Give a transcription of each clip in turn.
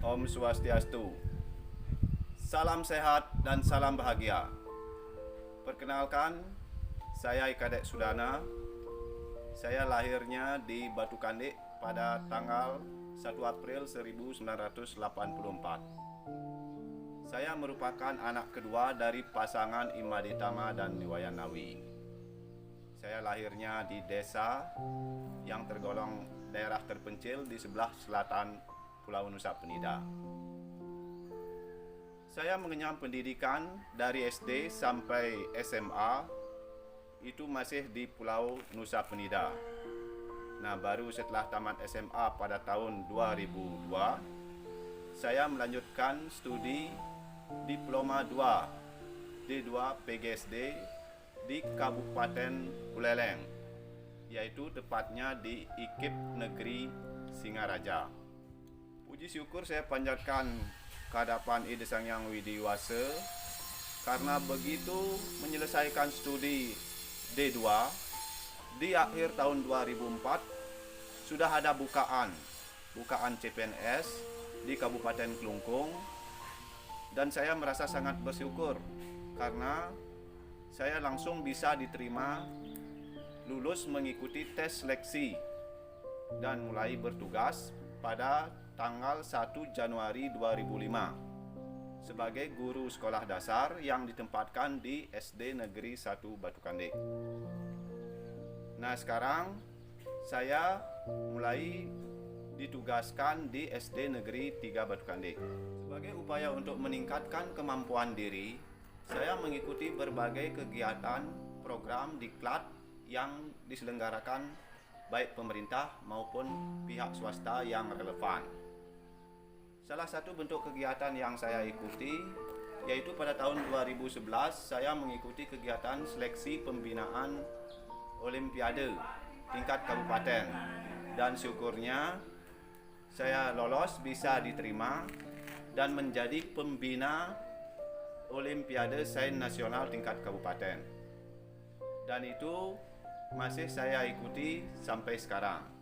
Om Swastiastu. Salam sehat dan salam bahagia. Perkenalkan, saya Kadek Sudana. Saya lahirnya di Batu Kandik pada tanggal 1 April 1984. Saya merupakan anak kedua dari pasangan Imaditama dan Niwayanawi. Saya lahirnya di desa yang tergolong daerah terpencil di sebelah selatan Pulau Nusa Penida. Saya mengenyam pendidikan dari SD sampai SMA itu masih di Pulau Nusa Penida. Nah, baru setelah tamat SMA pada tahun 2002, saya melanjutkan studi Diploma 2 D2 PGSD di Kabupaten Buleleng, yaitu tepatnya di IKIP Negeri Singaraja. Puji syukur saya panjatkan kehadapan Ida Sang Hyang Widiwasa karena begitu menyelesaikan studi D2 di akhir tahun 2004 sudah ada bukaan CPNS di Kabupaten Kelungkung, dan saya merasa sangat bersyukur karena saya langsung bisa diterima lulus mengikuti tes seleksi dan mulai bertugas pada tanggal 1 Januari 2005 sebagai guru sekolah dasar yang ditempatkan di SD Negeri 1 Batu Kandik. Nah, sekarang saya mulai ditugaskan di SD Negeri 3 Batu Kandik. Sebagai upaya untuk meningkatkan kemampuan diri, saya mengikuti berbagai kegiatan program diklat yang diselenggarakan baik pemerintah maupun pihak swasta yang relevan. Salah satu bentuk kegiatan yang saya ikuti yaitu pada tahun 2011 saya mengikuti kegiatan seleksi pembinaan Olimpiade tingkat kabupaten, dan syukurnya saya lolos, bisa diterima dan menjadi pembina Olimpiade Sains Nasional tingkat kabupaten, dan itu masih saya ikuti sampai sekarang.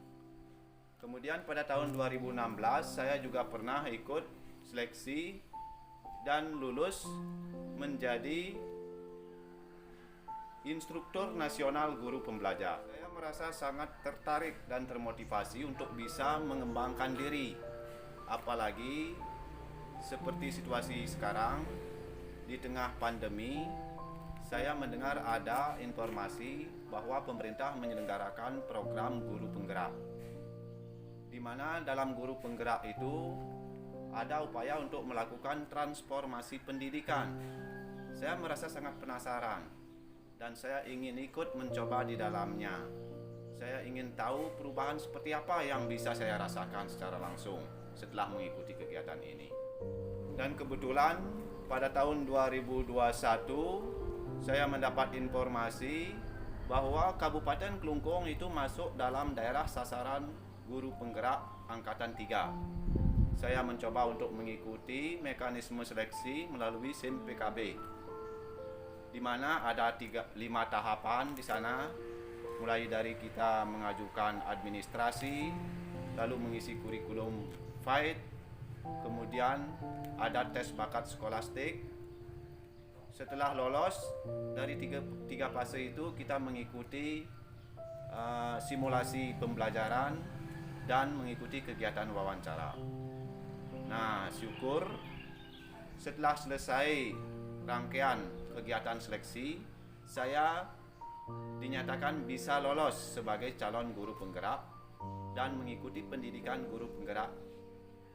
Kemudian pada tahun 2016 saya juga pernah ikut seleksi dan lulus menjadi instruktur nasional guru pembelajar. Saya merasa sangat tertarik dan termotivasi untuk bisa mengembangkan diri, apalagi seperti situasi sekarang di tengah pandemi. Saya mendengar ada informasi bahwa pemerintah menyelenggarakan program guru penggerak, di mana dalam guru penggerak itu ada upaya untuk melakukan transformasi pendidikan. Saya merasa sangat penasaran dan saya ingin ikut mencoba di dalamnya. Saya ingin tahu perubahan seperti apa yang bisa saya rasakan secara langsung setelah mengikuti kegiatan ini. Dan kebetulan pada tahun 2021 saya mendapat informasi bahwa Kabupaten Kelungkung itu masuk dalam daerah sasaran guru penggerak angkatan 3. Saya mencoba untuk mengikuti mekanisme seleksi melalui SIM PKB, di mana ada 5 tahapan di sana, mulai dari kita mengajukan administrasi, lalu mengisi kurikulum FAID, kemudian ada tes bakat skolastik. Setelah lolos dari tiga fase itu, kita mengikuti simulasi pembelajaran dan mengikuti kegiatan wawancara. Nah, syukur setelah selesai rangkaian kegiatan seleksi, saya dinyatakan bisa lolos sebagai calon guru penggerak dan mengikuti pendidikan guru penggerak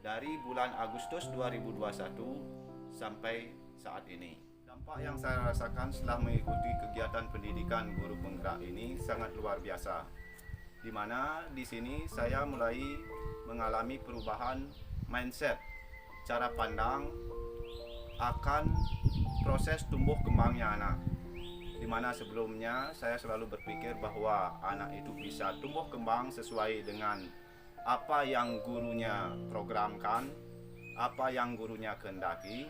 dari bulan Agustus 2021 sampai saat ini. Dampak yang saya rasakan setelah mengikuti kegiatan pendidikan guru penggerak ini sangat luar biasa, di mana di sini saya mulai mengalami perubahan mindset, cara pandang akan proses tumbuh kembangnya anak, di mana sebelumnya saya selalu berpikir bahwa anak itu bisa tumbuh kembang sesuai dengan apa yang gurunya programkan, apa yang gurunya kehendaki.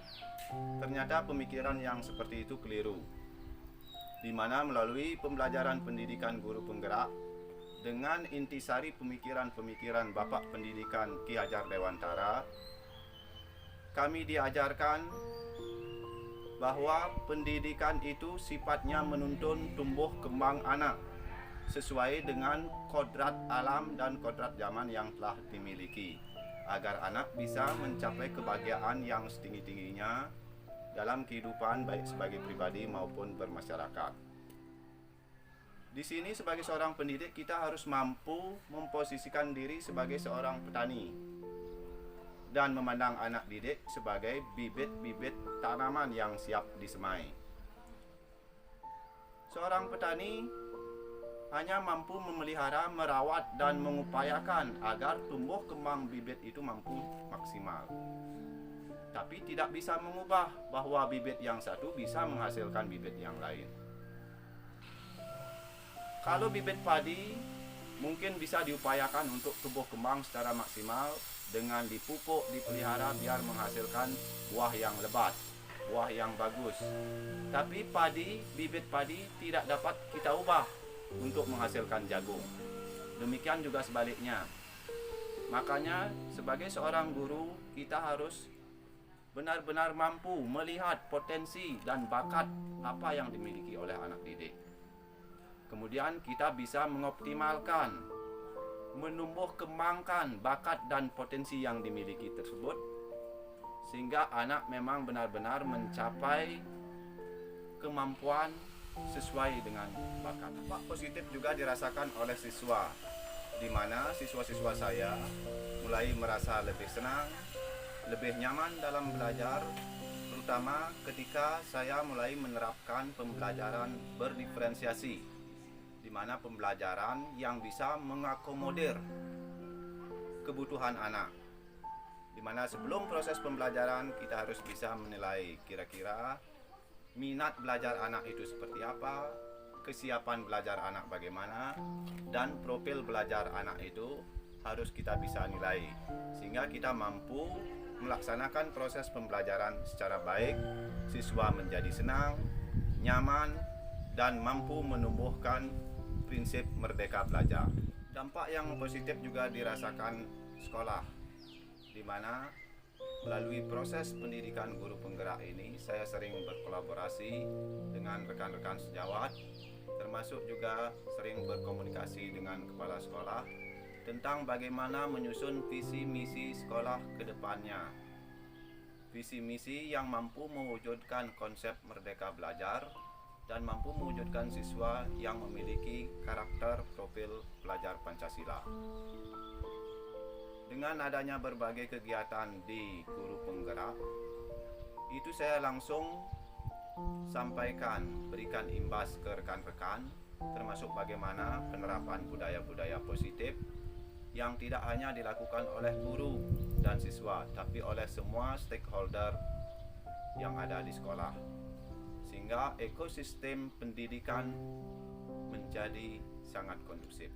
Ternyata pemikiran yang seperti itu keliru, di mana melalui pembelajaran pendidikan guru penggerak dengan intisari pemikiran-pemikiran Bapak Pendidikan Ki Hajar Dewantara, kami diajarkan bahwa pendidikan itu sifatnya menuntun tumbuh kembang anak sesuai dengan kodrat alam dan kodrat zaman yang telah dimiliki, agar anak bisa mencapai kebahagiaan yang setinggi-tingginya dalam kehidupan baik sebagai pribadi maupun bermasyarakat. Di sini sebagai seorang pendidik kita harus mampu memposisikan diri sebagai seorang petani dan memandang anak didik sebagai bibit-bibit tanaman yang siap disemai. Seorang petani hanya mampu memelihara, merawat, dan mengupayakan agar tumbuh kembang bibit itu mampu maksimal. Tapi tidak bisa mengubah bahwa bibit yang satu bisa menghasilkan bibit yang lain. Kalau bibit padi mungkin bisa diupayakan untuk tumbuh kembang secara maksimal dengan dipupuk, dipelihara biar menghasilkan buah yang lebat, buah yang bagus. Tapi bibit padi tidak dapat kita ubah untuk menghasilkan jagung. Demikian juga sebaliknya. Makanya sebagai seorang guru kita harus benar-benar mampu melihat potensi dan bakat apa yang dimiliki oleh anak didik. Kemudian kita bisa mengoptimalkan, menumbuh kembangkan bakat dan potensi yang dimiliki tersebut sehingga anak memang benar-benar mencapai kemampuan sesuai dengan bakat. Dampak positif juga dirasakan oleh siswa, di mana siswa-siswa saya mulai merasa lebih senang, lebih nyaman dalam belajar, terutama ketika saya mulai menerapkan pembelajaran berdiferensiasi, di mana pembelajaran yang bisa mengakomodir kebutuhan anak, di mana sebelum proses pembelajaran kita harus bisa menilai kira-kira minat belajar anak itu seperti apa, kesiapan belajar anak bagaimana, dan profil belajar anak itu harus kita bisa nilai sehingga kita mampu melaksanakan proses pembelajaran secara baik, siswa menjadi senang, nyaman, dan mampu menumbuhkan prinsip merdeka belajar. Dampak yang positif juga dirasakan sekolah, di mana melalui proses pendidikan guru penggerak ini saya sering berkolaborasi dengan rekan-rekan sejawat, termasuk juga sering berkomunikasi dengan kepala sekolah tentang bagaimana menyusun visi misi sekolah ke depannya. Visi misi yang mampu mewujudkan konsep merdeka belajar dan mampu mewujudkan siswa yang memiliki karakter profil pelajar Pancasila. Dengan adanya berbagai kegiatan di guru penggerak, itu saya langsung sampaikan, berikan imbas ke rekan-rekan, termasuk bagaimana penerapan budaya-budaya positif yang tidak hanya dilakukan oleh guru dan siswa, tapi oleh semua stakeholder yang ada di sekolah, sehingga ekosistem pendidikan menjadi sangat kondusif.